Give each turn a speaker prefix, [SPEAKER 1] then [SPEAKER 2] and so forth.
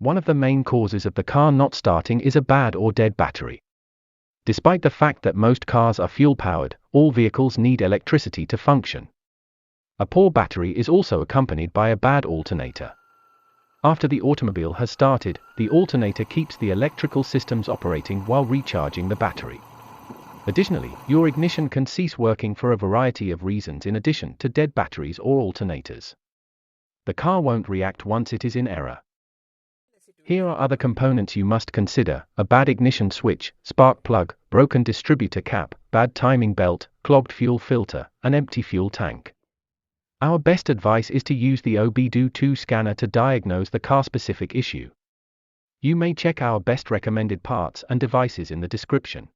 [SPEAKER 1] One of the main causes of the car not starting is a bad or dead battery. Despite the fact that most cars are fuel-powered, all vehicles need electricity to function. A poor battery is also accompanied by a bad alternator. After the automobile has started, the alternator keeps the electrical systems operating while recharging the battery. Additionally, your ignition can cease working for a variety of reasons in addition to dead batteries or alternators. The car won't react once it is in error. Here are other components you must consider: a bad ignition switch, spark plug, broken distributor cap, bad timing belt, clogged fuel filter, an empty fuel tank. Our best advice is to use the OBDO2 scanner to diagnose the car-specific issue. You may check our best recommended parts and devices in the description.